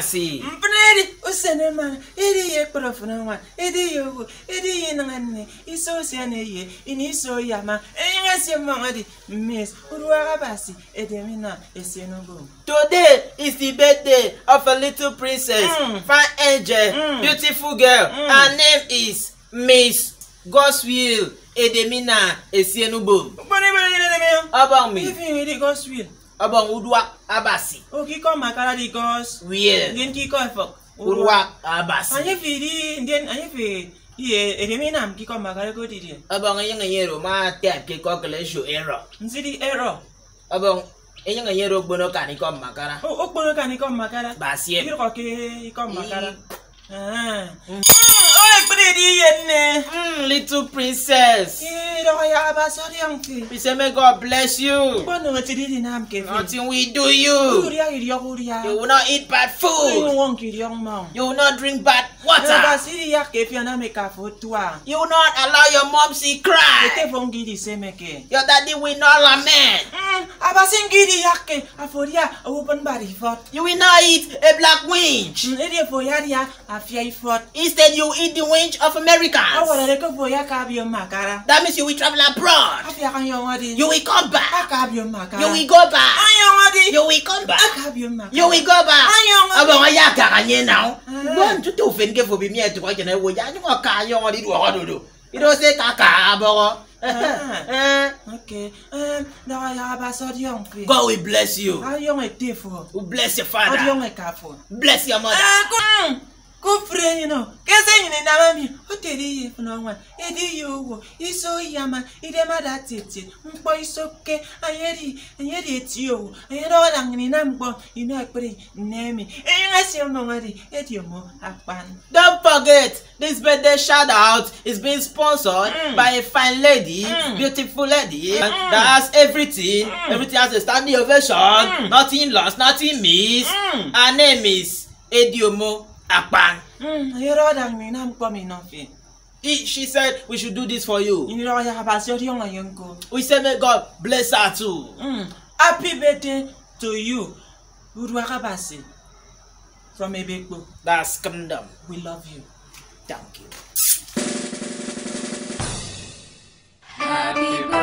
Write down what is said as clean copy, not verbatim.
Abasi. Mpredi usenema edi ye profana edi yo edi nangane iso siane ye iniso yama engase mangadi miss Uruaga Basi edemina esenobo. Today is the birthday of a little princess, fine angel, beautiful girl. Her name is Miss Godswill Edemina Esienubo. About me. If you Godswill. About Uduak Abasi. Okay, come Makara di Godswill. Then Kiko Fok. Uduak Abasi. And if you then Edemina Kiko Makara go did it. About a young year, my tap Kiko error. Nzidi error. About a young year of Bonocani come Makara. Oh, Bonocani come Makara. Basia. You okay, come Makara. Oh, pretty little princess. We say, may God bless you. Nothing we do you. You will not eat bad food. You will not drink bad water. You will not allow your mom to cry. Your daddy will not lament. You will not eat a black winch. Instead, you eat the winch of Americans. That means you will travel abroad. You will come back. You will go back. You will come back. You will go back. Now. Want to do things for me to watch and I will. You don't say caca. Okay. God will bless you. Will bless your father. Bless your mother. Good friend, you know. Guessing in Namami, what did he for no one? Eddie, you, is so yama, idema that it. Boy, is okay. I yet it's you. I had all in number, you know, pretty name me. And I see nobody, Eddie more, Don't forget, this birthday shout out is being sponsored by a fine lady, beautiful lady that has everything. Everything has a standing ovation, nothing lost, nothing missed. Her name is Ediomo Akpan. She said we should do this for you. We said may God bless her too. Happy birthday to you, Uruaga Basi from Ebekbo. That's Kingdom. We love you. Thank you. Happy birthday.